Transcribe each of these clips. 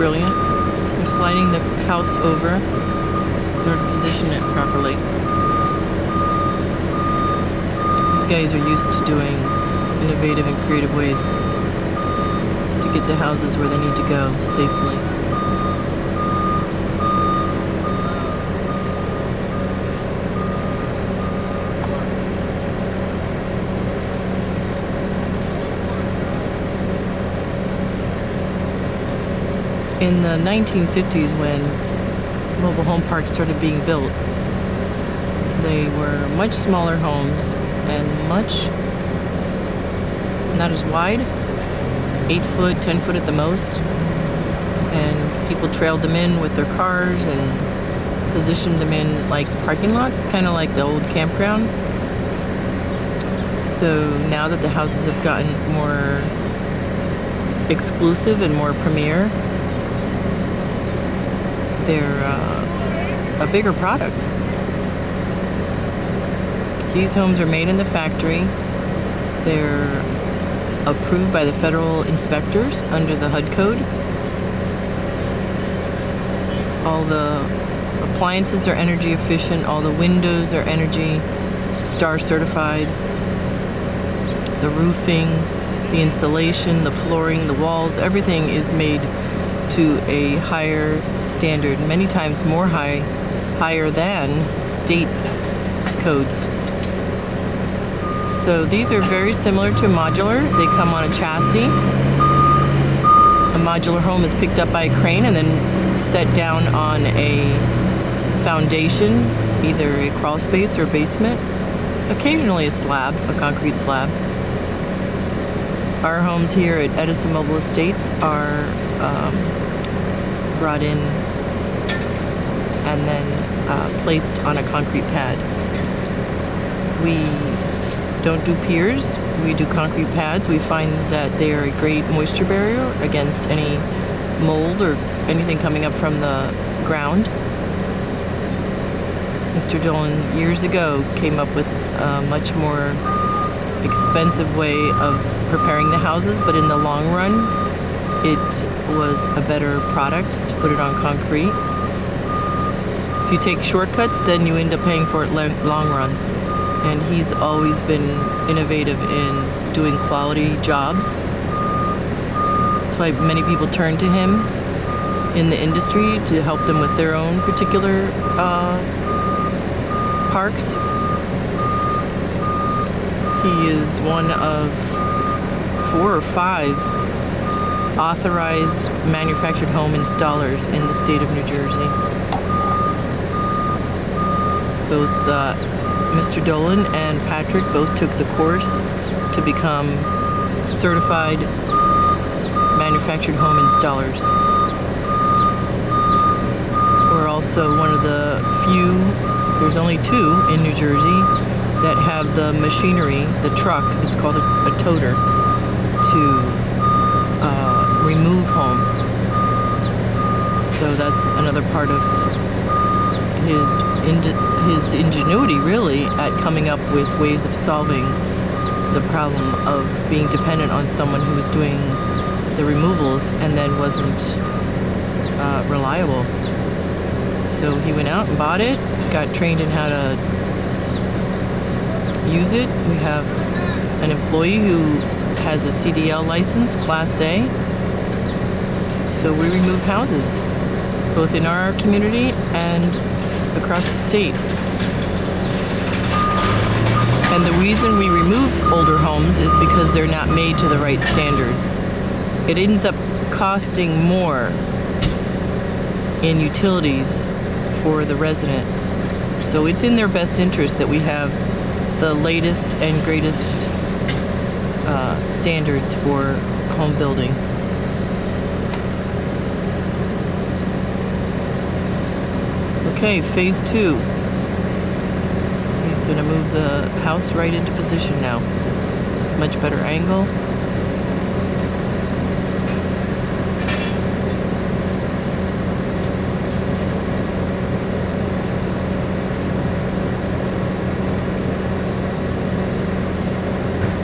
brilliant. They're sliding the house over in order to position it properly. These guys are used to doing innovative and creative ways to get the houses where they need to go safely. In the 1950s, when mobile home parks started being built, they were much smaller homes and much not as wide, 8 foot, 10 foot at the most, and people trailed them in with their cars and positioned them in like parking lots, kind of like the old campground. So now that the houses have gotten more exclusive and more premier, they're a bigger product. These homes are made in the factory. They're approved by the federal inspectors under the HUD code. All the appliances are energy efficient. All the windows are Energy Star certified. The roofing, the insulation, the flooring, the walls, everything is made to a higher standard, many times more higher than state codes. So these are very similar to modular. They come on a chassis. A modular home is picked up by a crane and then set down on a foundation, either a crawl space or basement, occasionally a slab, a concrete slab. Our homes here at Edison Mobile Estates are brought in and then placed on a concrete pad. We don't do piers, we do concrete pads. We find that they are a great moisture barrier against any mold or anything coming up from the ground. Mr. Dillon years ago came up with a much more expensive way of preparing the houses, but in the long run it was a better product to put it on concrete. If you take shortcuts, then you end up paying for it long run. And he's always been innovative in doing quality jobs. That's why many people turn to him in the industry to help them with their own particular parks. He is one of 4 or 5 authorized manufactured home installers in the state of New Jersey. Both Mr. Dolan and Patrick both took the course to become certified manufactured home installers. We're also one of the few, there's only 2 in New Jersey that have the machinery, the truck, it's called a toter, to remove homes. So that's another part of his ingenuity, really, at coming up with ways of solving the problem of being dependent on someone who was doing the removals and then wasn't reliable. So he went out and bought it, got trained in how to use it. We have an employee who has a CDL license, Class A. So we remove houses, both in our community and across the state. And the reason we remove older homes is because they're not made to the right standards. It ends up costing more in utilities for the resident. So it's in their best interest that we have the latest and greatest standards for home building. Okay, phase 2. He's going to move the house right into position now. Much better angle.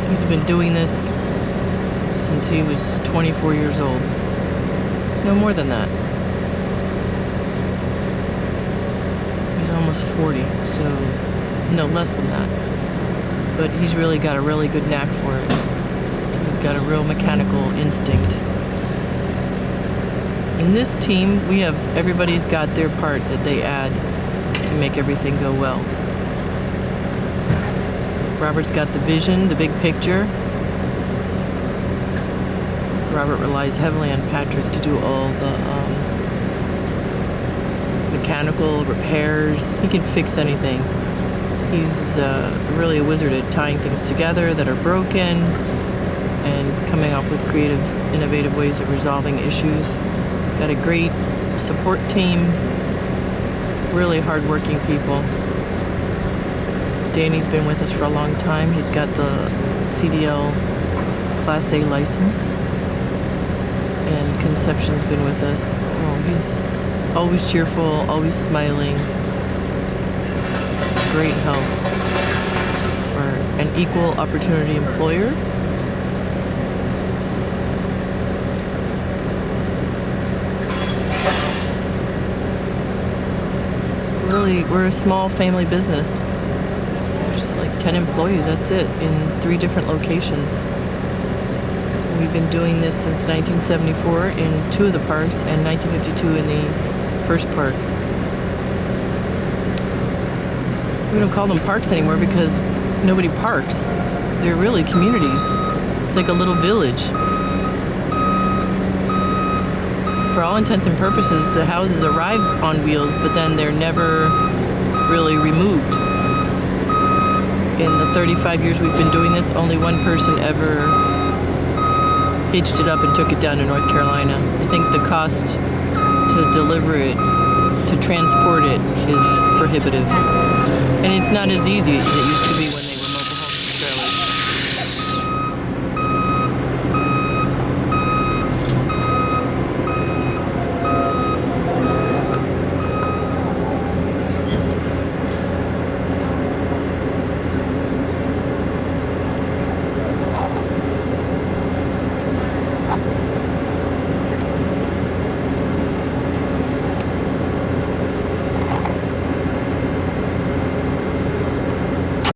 He's been doing this since he was 24 years old. No, more than that. He's almost 40, so no, less than that. But he's really got a really good knack for it. He's got a real mechanical instinct. In this team, everybody's got their part that they add to make everything go well. Robert's got the vision, the big picture. Robert relies heavily on Patrick to do all the mechanical repairs. He can fix anything. He's really a wizard at tying things together that are broken and coming up with creative, innovative ways of resolving issues. Got a great support team, really hardworking people. Danny's been with us for a long time. He's got the CDL Class A license. And Conception's been with us. Oh, he's always cheerful, always smiling. Great help. We're an equal opportunity employer. Really, we're a small family business. Just like 10 employees, that's it, in 3 different locations. We've been doing this since 1974 in 2 of the parks and 1952 in the first park. We don't call them parks anymore because nobody parks. They're really communities. It's like a little village. For all intents and purposes, the houses arrive on wheels, but then they're never really removed. In the 35 years we've been doing this, only one person ever hitched it up and took it down to North Carolina. I think the cost to deliver it, to transport it, is prohibitive. And it's not as easy as it used to be.